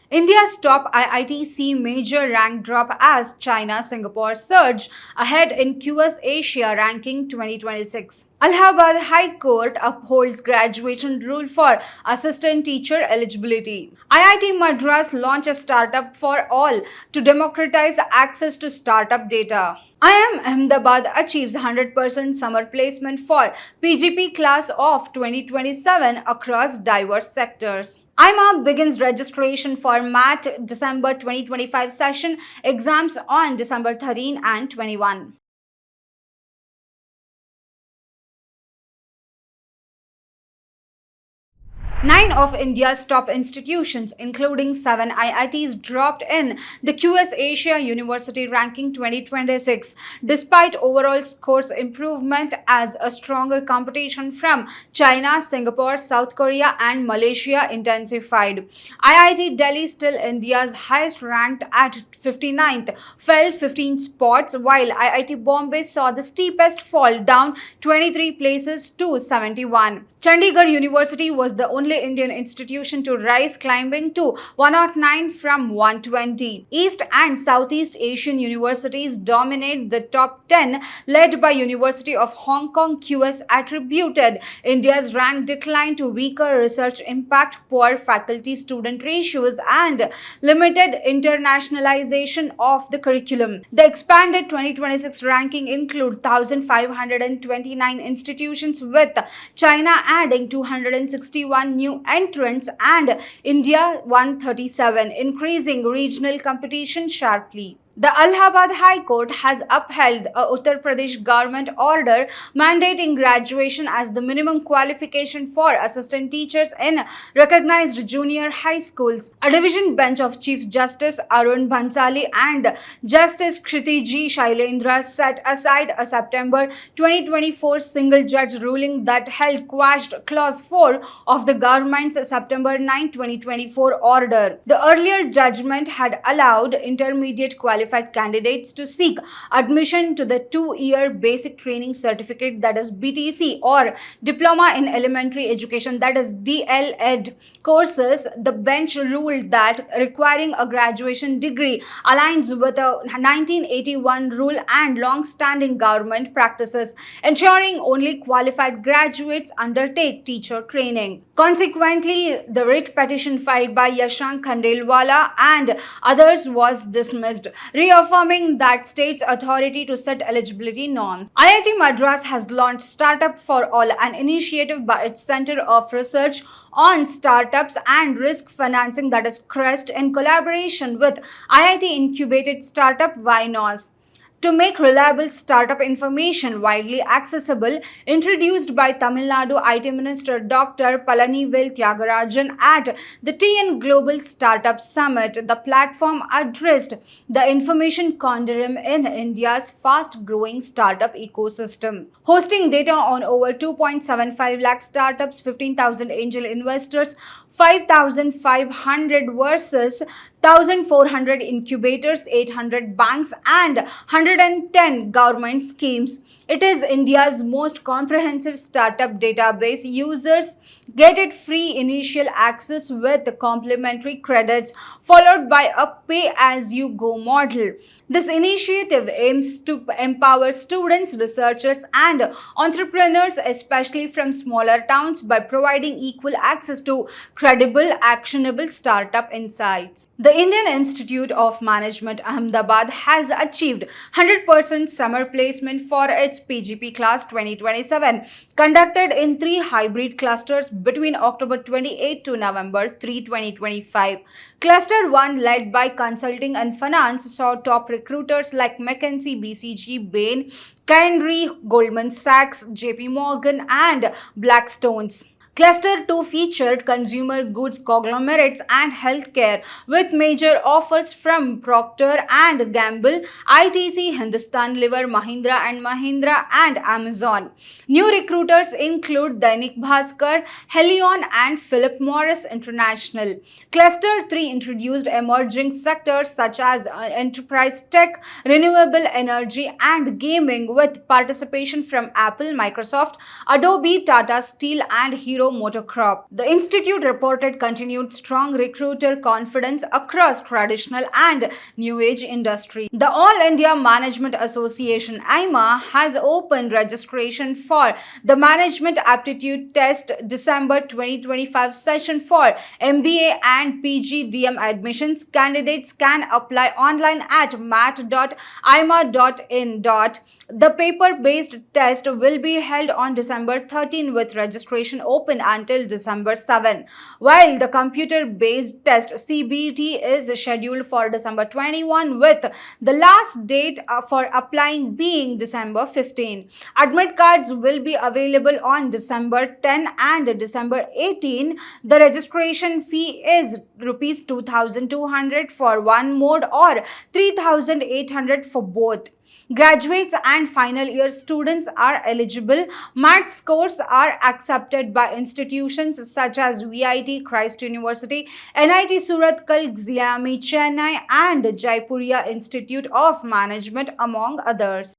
India's top IIT major rank drop as China Singapore surge ahead in QS Asia ranking 2026. Allahabad High Court upholds graduation rule for assistant teacher eligibility. IIT Madras launch a startup for all to democratize access to startup data. IIM Ahmedabad achieves 100% summer placement for PGP class of 2027 across diverse sectors. IMA begins registration for MAT December 2025 session exams on December 13 and 21. 9 of India's top institutions, including 7 IITs, dropped in the QS Asia University Ranking 2026, despite overall scores improvement as a stronger competition from China, Singapore, South Korea, and Malaysia intensified. IIT Delhi, still India's highest ranked at 59th, fell 15 spots, while IIT Bombay saw the steepest fall, down 23 places to 71. Chandigarh University was the only Indian institution to rise, climbing to 109 from 120. East and Southeast Asian universities dominate the top 10, led by University of Hong Kong. QS attributed India's rank decline to weaker research impact, poor faculty-student ratios, and limited internationalization of the curriculum. The expanded 2026 ranking includes 1,529 institutions, with China adding 261 new entrants and India 137, increasing regional competition sharply. The Allahabad High Court has upheld a Uttar Pradesh government order mandating graduation as the minimum qualification for assistant teachers in recognized junior high schools. A division bench of Chief Justice Arun Bhansali and Justice Kshitiji Shailendra set aside a September 2024 single-judge ruling that held quashed Clause 4 of the government's September 9, 2024 order. The earlier judgment had allowed intermediate qualifications candidates to seek admission to the 2-year basic training certificate, that is BTC, or diploma in elementary education, that is DL-Ed courses. The bench ruled that requiring a graduation degree aligns with a 1981 rule and long-standing government practices, ensuring only qualified graduates undertake teacher training. Consequently, the writ petition filed by Yashank Khandelwala and others was dismissed, reaffirming that state's authority to set eligibility norms. IIT Madras has launched Startup for All, an initiative by its Center of Research on Startups and Risk Financing, that is CREST, in collaboration with IIT incubated startup Vinos, to make reliable startup information widely accessible. Introduced by Tamil Nadu IT Minister Dr. Palanivel Tyagarajan at the TN Global Startup Summit, the platform addressed the information conundrum in India's fast-growing startup ecosystem. Hosting data on over 2.75 lakh startups, 15,000 angel investors, 5,500 versus 1,400 incubators, 800 banks, and 110 government schemes. It is India's most comprehensive startup database. Users get it free initial access with complimentary credits, followed by a pay-as-you-go model. This initiative aims to empower students, researchers, and entrepreneurs, especially from smaller towns, by providing equal access to credible, actionable startup insights. The Indian Institute of Management Ahmedabad has achieved 100% summer placement for its PGP class 2027, conducted in 3 hybrid clusters between October 28 to November 3, 2025. Cluster 1, led by Consulting and Finance, saw top recruiters like McKinsey, BCG, Bain, Canary, Goldman Sachs, JP Morgan, and Blackstone's. Cluster 2 featured consumer goods conglomerates and healthcare, with major offers from Procter & Gamble, ITC, Hindustan Lever, Mahindra & Mahindra, and Amazon. New recruiters include Dainik Bhaskar, Helion, and Philip Morris International. Cluster 3 introduced emerging sectors such as enterprise tech, renewable energy, and gaming, with participation from Apple, Microsoft, Adobe, Tata Steel, and Hero below motor crop. The institute reported continued strong recruiter confidence across traditional and new age industry. The All India Management Association (AIMA) has opened registration for the Management Aptitude Test December 2025 session for MBA and PGDM admissions. Candidates can apply online at mat.ima.in. The paper-based test will be held on December 13 with registration open until December 7, while the computer-based test CBT is scheduled for December 21 with the last date for applying being December 15. Admit cards will be available on December 10 and December 18. The registration fee is rupees 2,200 for one mode or 3,800 for both. Graduates and final year students are eligible. MAT scores are accepted by institutions such as VIT Christ University, NIT Surat Kal, Xiaomi Chennai and Jaipuria Institute of Management among others.